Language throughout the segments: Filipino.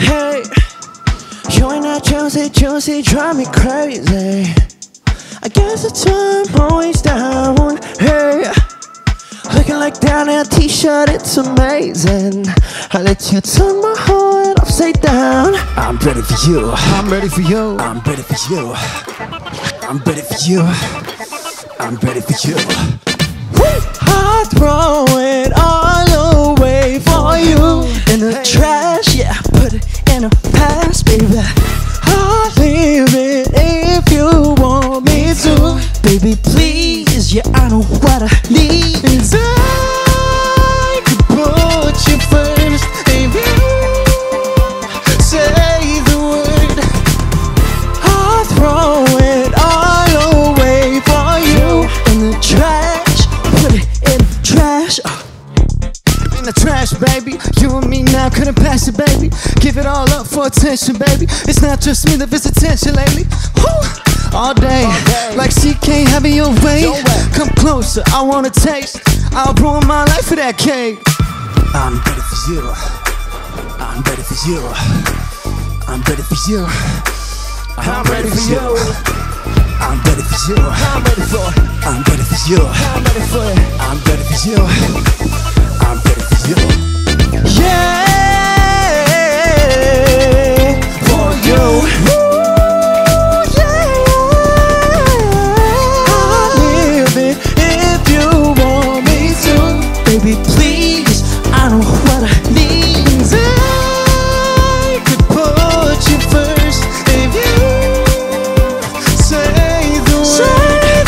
Hey, you ain't that juicy, drive me crazy. I guess it's I'm always down. Hey, looking like down in a t-shirt, it's amazing. I let you turn my heart upside down. I'm ready for you. I'm ready for you. I'm ready for you. I'm ready for you. I'm ready for you. I'll throw it all away for you. In the trash, yeah, put it in a past, baby. I'll leave it if you want me to. Baby, please, yeah, I know what I need. And I could put you first if you say the word. I'll throw it all away for you. In the trash, put it in the trash. In the trash, baby. You and me now couldn't pass it, baby. Give it all up for attention, baby. It's not just me that gets attention lately. Woo! All day, like CK having your way. Come closer, I wanna taste. I'll ruin my life for that cake. I'm ready for you. I'm ready for you. I'm ready for you. I'm ready for you. I'm ready for you. I'm ready for it. I'm ready for you. I'm ready for it. I'm ready for you. I'm ready for you. Yeah, for you. Baby, please, I know what I need. I could put you first if you say the word.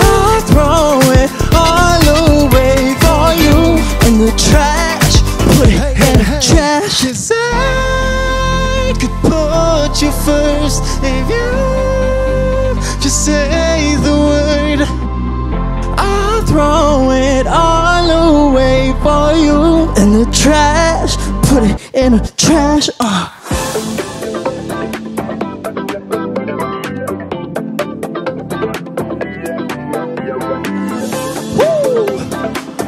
I'll throw it all away for you. In the trash, put it in the trash. 'Cause I could put you first if you just say the word. I'll throw it all away for you. In the trash, put it in the trash. Woo!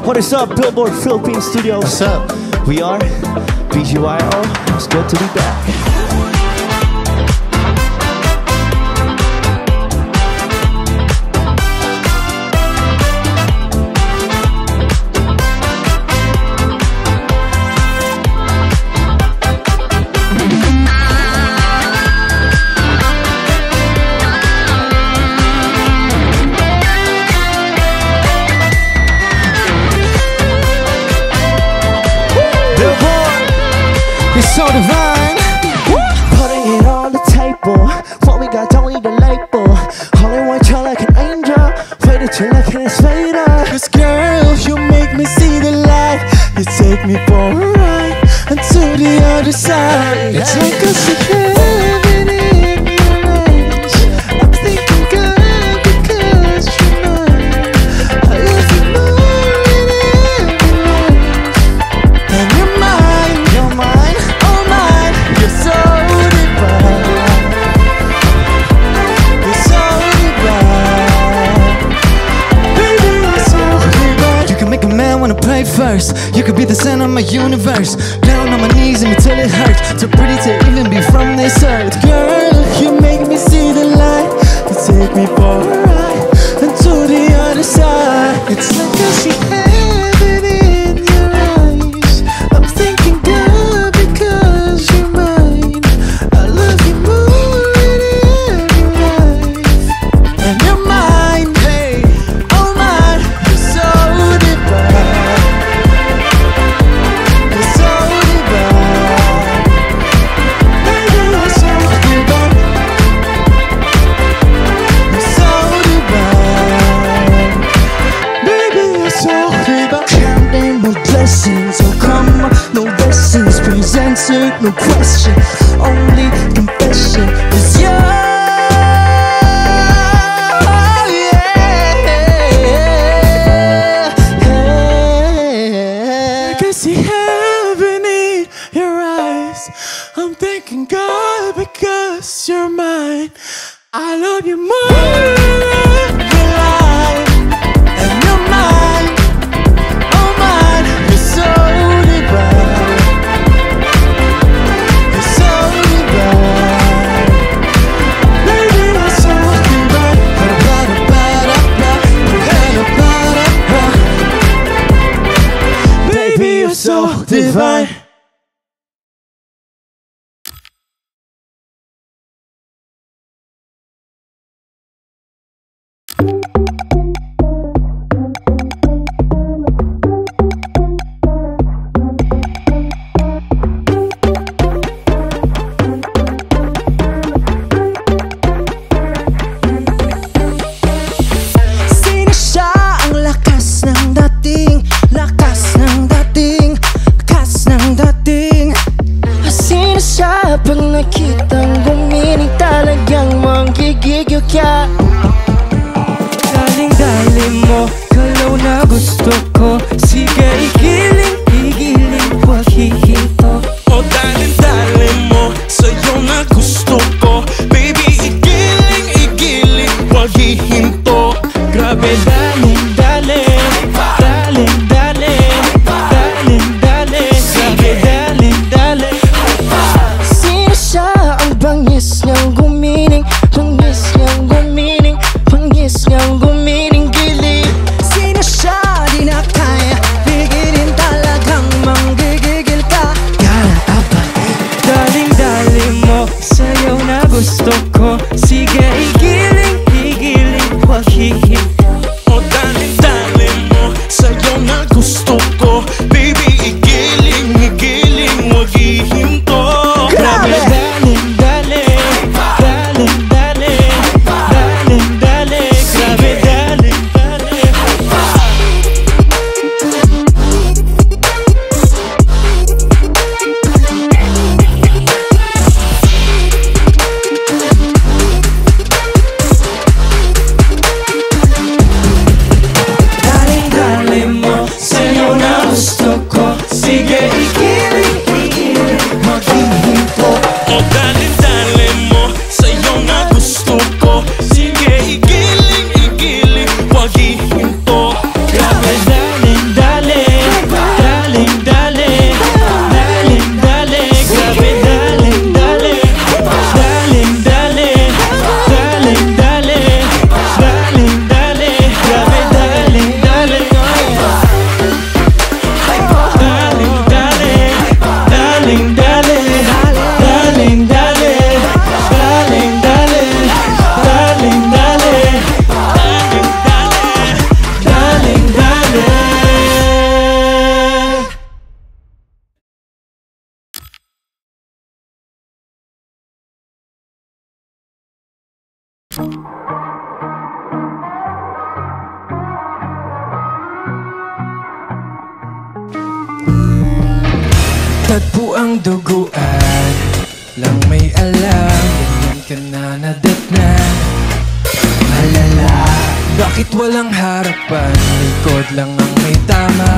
What is up, Billboard Philippines Studios? What's up? We are BGYO. It's good to be back. It's so divine. Putting it on the table. What we got don't need a label. Holy white child like an angel. Faded you like an invader. 'Cause girl, you make me see the light. You take me for a ride until the other side. It's like a secret heaven in your eyes. I'm thinking good because you're mine. I love you more than everyone. And you're mine, you're mine. You're so divine. You're so divine. Baby, you're so divine. You can make a man wanna play first. You could be the center of my universe. Down on my knees and me till it hurts. Too pretty to even be from this earth. Girl, you make me see the light. You take me for a ride until the other side. It's like I see heaven in your eyes. I'm thinking good because you're mine. I love you more than every life. And you're mine, hey, oh mine. You're so divine. You're so divine. Baby, you're so divine. You're so divine. Baby, you're so divine. Counting my blessings, oh come on, no lessons presented, no question. Only confession is yours. I can see heaven in your eyes. I'm thanking God because you're mine. I love you more than every life. And you're mine, oh mine. You're so divine. divine. Pag nakitang gumiling talagang manggigigil ka. Daling-daling mo, galaw na gusto ko. Sige, igiling, wag hihinto. O daling-daling mo, sa'yo na gusto ko. Baby, igiling, wag hihinto. Grabe, daling-daling, sige, daling-daling. Sino siya ang bangis niyang gumiling, giling? Sino siya, di na kaya pigilin, talagang manggigigil ka. Kala apa? Daling-daling mo, sayaw na gusto ko. Sige, igiling, wag hihinto. O daling-daling mo, sa'yo na gusto ko. Baby, igiling, wag hihinto. Grabe, daling-daling, grabe, daling-daling. Daling-daling mo, sa'yo na gusto ko. Sige, igiling, wag hihinto. O daling-daling mo, sa'yo na gusto ko. Sige, igiling, wag hihinto. Grabe, daling-daling, grabe, daling-daling. Tagpo ang duguan, lang may alam, ganyan ka na nadatnan. Malala, bakit walang harapan, likod lang ang may tama.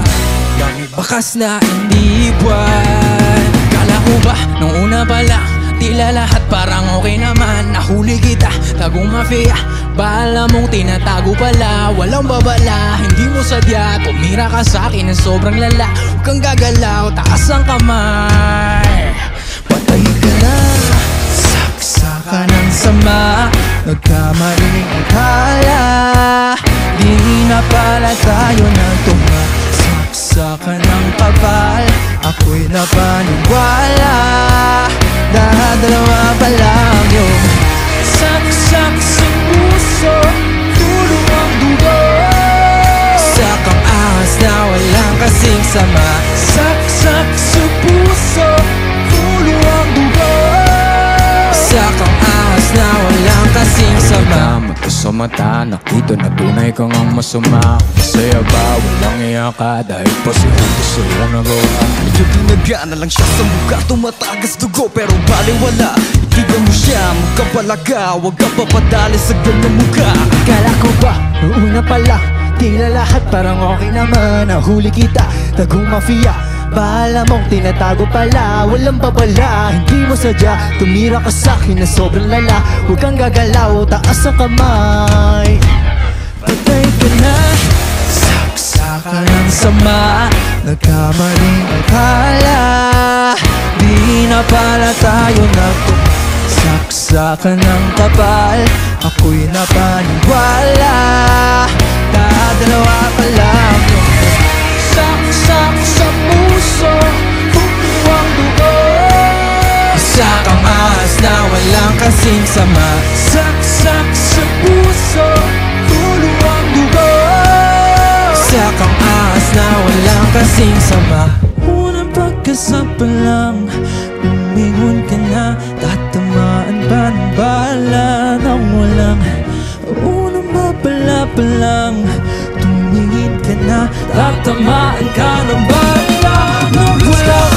Gamit bakas na hindi buwan. Kala ko ba, nung una pa lang, tila lahat parang okay naman. Nahuli kita, tagong mafia, bahala mong tinatago pala. Walang babala, hindi mo sadya, tumira ka sa'kin ng sobrang lala. Huwag kang gagalaw, taas ang kamay. Patay ka na, saksa ng sama. Nagkamaling akala, di na pala tayo nagtunga. Saksa ka ng kapal, ako'y napaniwala. Dalawa pa lang yung saksak sa puso, tulo ang dugo. Sakang ahas na walang kasing sama. Saksak sa puso, tulo ang dugo. Sakang ahas na walang kasing sama. Mata sa mata, nakita na tunay kang ang masama. Masaya ba? Walang iyaka dahil pasimuto sila nagawa. Medyo dinagana lang siya sa mukha, tumatagas dugo pero baliwala. Itigan mo siya, magkapalaga, huwag ka papadali sa ganyang mukha. Akala ko ba, noong una pa lang, tila lahat parang okay naman. Nahuli kita, tagong mafia, bahala mong tinatago pala. Walang babala, hindi mo sadya, tumira ka sa'kin na sobrang lala. Huwag kang gagalaw, taas ang kamay. Patay ka na, saksa ng sama. Nagkamaling akala, di na pala tayo nagtunga. Saksa ng kapal, ako'y napaniwala. Dalawa pa lang yung saksak sa puso, mag-isa pa lang, lumingon ka na. Tatamaan ba ng bala nang walang unang babala pa lang? Tumingin ka na, tatamaan ka ng bala nang walang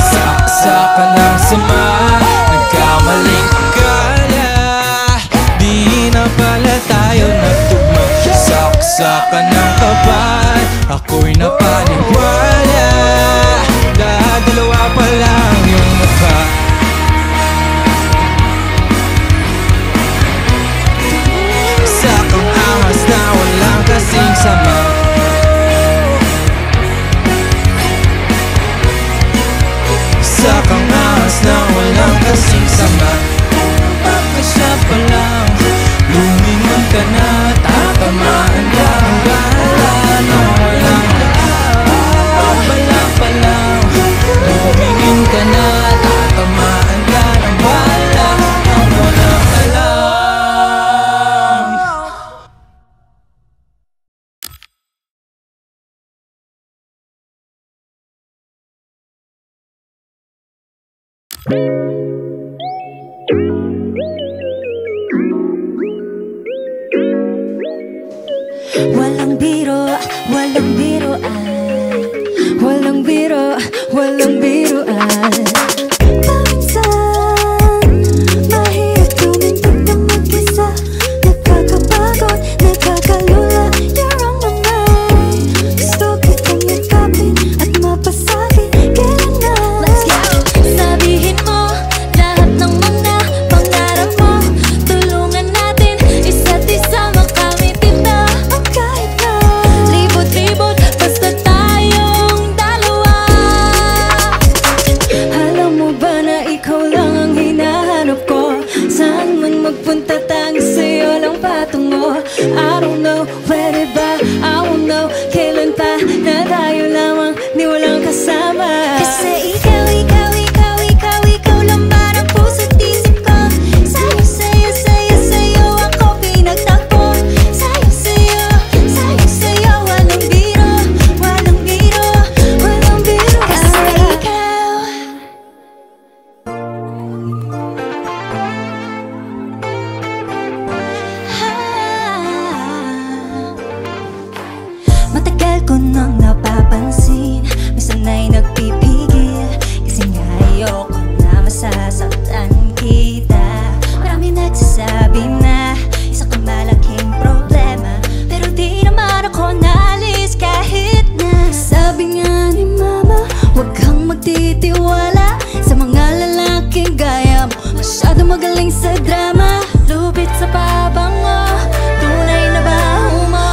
saksak ka ng sama, nagkamaling akala. Di na pala tayo nagtugma. Saksak ka ng kapal, ako'y napaniwala. Dalawa pa lang yung mukha. Sakang ahas na walang kasing sama. Sakang ahas na walang kasing sama. Pagkasya pa lang, lumingon ka na. Tatamaan ka ng bala nang walang bala pa lang. Lumingin ka na, tatamaan ka ng bala nang walang alam. Walang biro, walang biroan. Walang biro, walang biroan. Paminsan, mahirap tumintog na mag-isa. Nakakapagod, nakakalula. You're on my mind. Gusto kitang yakapin at mapasakit. Kailan na? Let's go! Sabihin mo lahat ng mga pangarap mo. Tulungan natin isa't isa makamit ito. O kahit na libot-libot, basta tayong dalawa. Alam mo ba na ikaw lang ang hinahanap ko? Saan man magpunta tangi sa'yo lang patungo. I don't know, pwede ba? I won't know, kailan pa na tayo lamang di walang kasama. Kasi ikaw, ikaw, ikaw, ikaw, ikaw lang ba ng puso't isip ko? Sa'yo, sa'yo, sa'yo, sa'yo ako pinagtakbo. Sa'yo, sa'yo, sa'yo, sa'yo walang biro, walang biro, walang biro. Kasi ikaw matagal ko nang napapansin, minsan ay nagpipigil. Kasi nga ayoko na masasaktan kita. Marami nagsasabi na isa kang malaking problema, pero di naman ako naalis kahit na. Sabi nga ni mama, huwag kang magtitiwala sa mga lalaking gaya mo. Masyado magaling sa drama, lupit sa pabango, tunay na baho mo.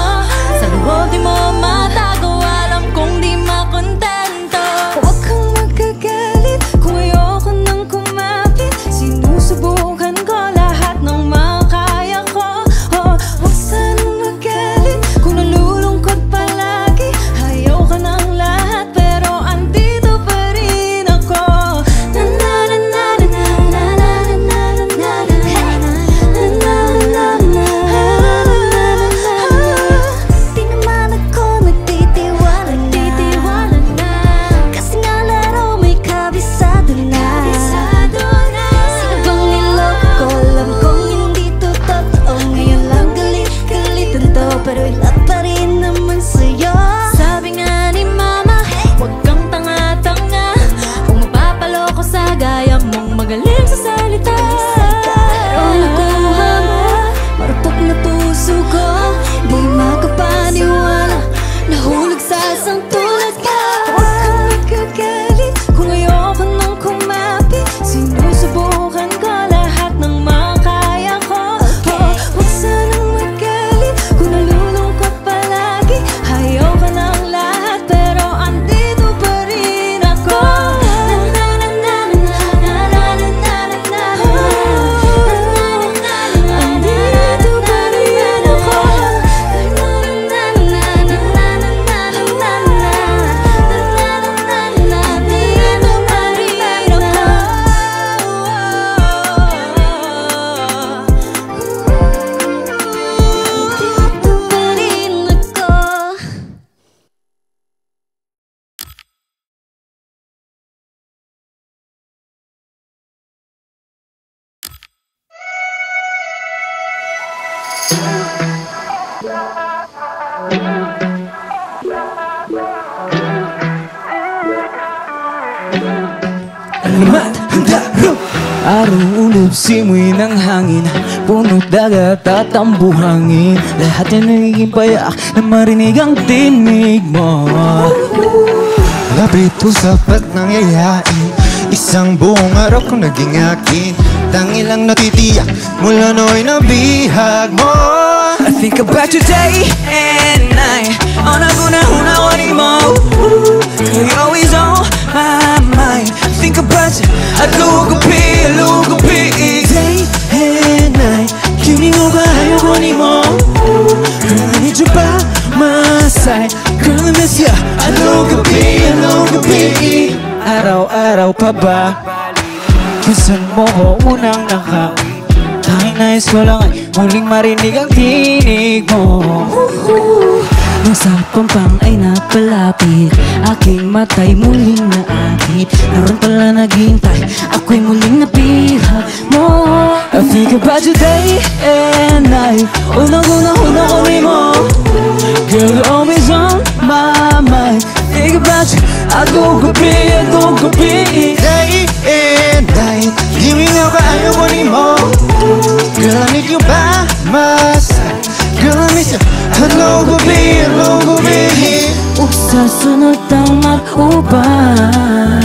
Sa loob di mo matago, alam kong di makontento. Huwag kang magkagalit kung ayoko nang kumapit. Sinusubukan ko lahat ng makaya ko. Oh, huwag sanang magalit kung nalulungkot palagi. Ayaw ka ng lahat pero andito pa rin ako. Na na na na na na na na na na na na na na na. Alamat, handaro. Araw ulap, simoy ng hangin, punot dagat at tambuhangin. Lahat ay nagiging payak na marinig ang tinig mo. Lapit usap at nangyayain, isang buong araw kong naging akin. Tangilang natitiyak mula no'y nabihag mo. I think about you day and night. On ako na hunawari mo. You're always on my mind. Think about you, alugapi, alugapi. Day and night, kining ko ba ayoko ni mo. Girl, I need you by my side. Girl, I miss ya, alugapi, alugapi. Araw-araw pa ba? Gusto mo ko unang nakain. Tanging nais ko lang ay muling marinig ang tinig mo. Nung sa pampang ay napalapit, aking matay muling naakit. Naroon pala naghintay, ako'y muling napihag mo. I think about you day and night. Unang-unang ko ni mo. Girl, you're always on my mind. Think about you, alugapi, alugapi. Day and night, kining ko ba ayoko ni mo. Girl, I need you by my side. Girl, I miss ya, alugapi, alugapi. Sa sunod ang mag-uban,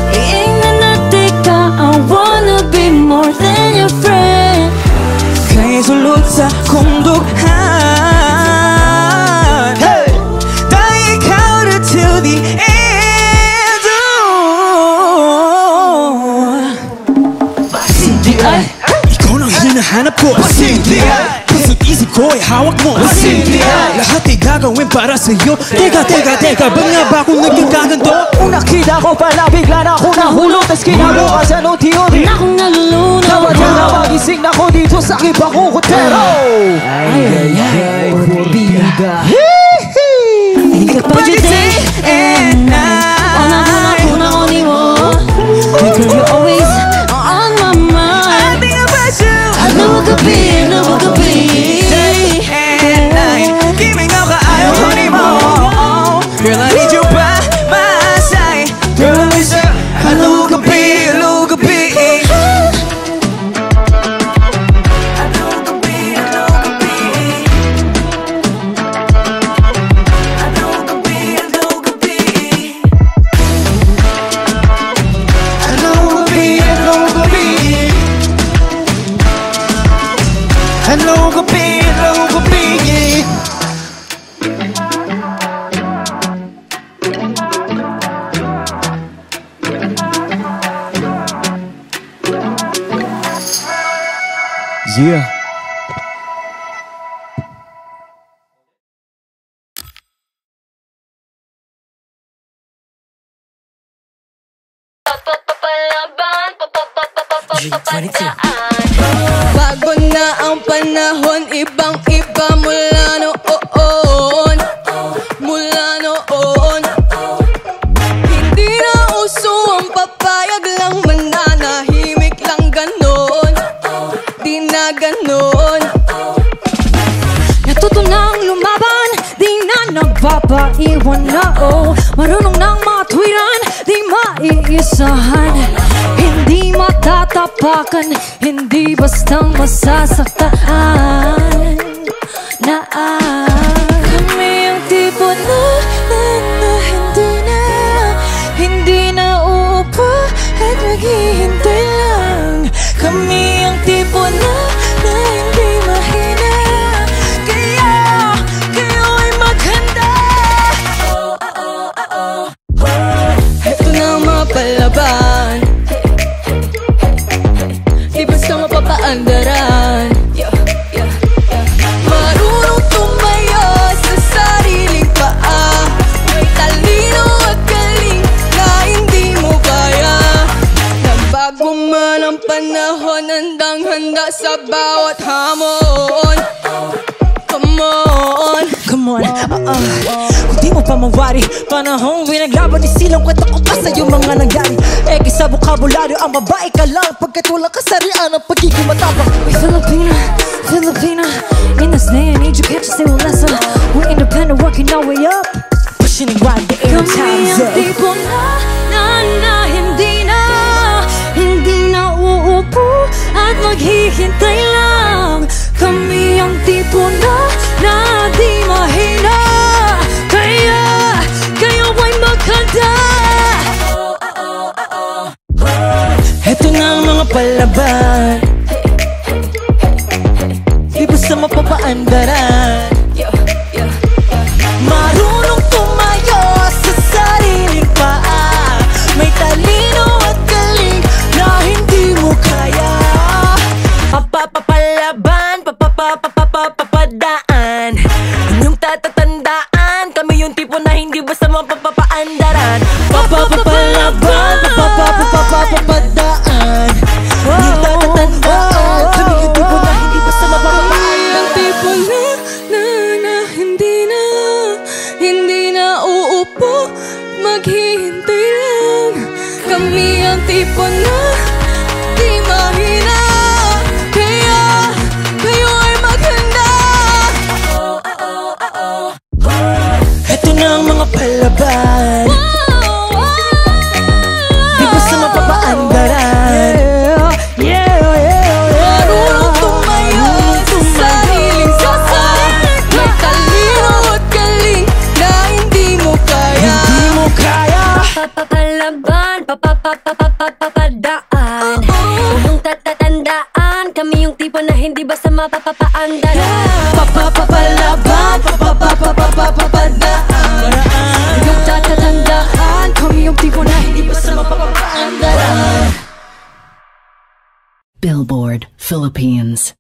iingnan natin ka, I wanna be more than your friend. Kaya sulot sa kundukhan, hey! Tayo ikaw na till the end. Pasindihan, ikaw nang hinahanap ko. Pasindihan, puso't isip ko ay hawak mo. Pasindihan, lahat ay gagawin para sa'yo. Teka, ba't nga ba akong naging kaganto? Una kita ko pala, bigla na ako nahulog. Tas kinabukasan unti-unti Na akong nalulunod, tawad na magising na ko dito sa aking bakukutero. Ay, porbida. think about you day and night. Una ko ni mo, girl, you're always on my mind. I think about you, Alugapi, alugapi. day and night. Giving up ka ayaw ko ni mo. Girl, I need you by my side. Girl, I miss you, alugapi, alugapi. Yeah. Bago na ang panahon, ibang-iba mula noon. Mula noon, hindi na uso ang papayag lang, mananahimik lang ganon. Di na ganon. Natuto nang lumaban, di na nagpapaiwan na oh. Marunong ng mga tuwiran, di maiisahan. Hindi matatapakan, hindi bastang masasaktaan. Kami ang tipo na hindi na uupo at maghihintay lang. Kami ang tipo na hindi mahina, kayo'y maghanda. Ito na ang mapalaban, di basta mapapaandaran. Marunong tumayo sa sariling paa, may talino at galing na hindi mo kaya. Nagbago man ang panahon, handang-handa sa bawat hamon. Come on, Come on, kung di mo pa mawari. Panahong pinaglaban ni silang kwento ko pa sa'yo mga nangyari. Eki sa bukabularyo, ang babae ka lang pagkat wala kasarian ang pagiging matapang. We Filipina, Filipina. In this day and age, you can't just say one lesson. We're independent, working our way up. Pushing and riding the air Kami times ang up. tipo hindi na uupo at maghihintay lang. Kami ang tipo na di mahina. Kaya kayo ay maghanda. Heto na ang mga palaban, di basta mapapaandaran. Marunong tumayo sa sariling paa, may talino at galing na hindi mo kaya. Papapalaban, papapadaan, inyong tatatandaan, kami yung tipo na hindi basta mapapaandaran. Papapalaban, papapadaan, inyong tatatandaan, kami yung tipo na hindi basta mapapaandaran. Ang tipo na hindi na uupo, maghihintay lang. Kami ang tipo na di mahina. Kaya kayo ay maghanda. Ito na ang mga palaban, di basta mapapaandaran. Marunong tumayo sa sariling May talino at galing na hindi mo kaya. Hindi mo kaya. Papapalaban, papapadaan. Yung tatatandaan, kami yung tipo na hindi basta mapapaandaran. Papapalaban, papapadaan, Yung tatatandaan, kami yung tipo na hindi basta mapapaandaran. Billboard Philippines.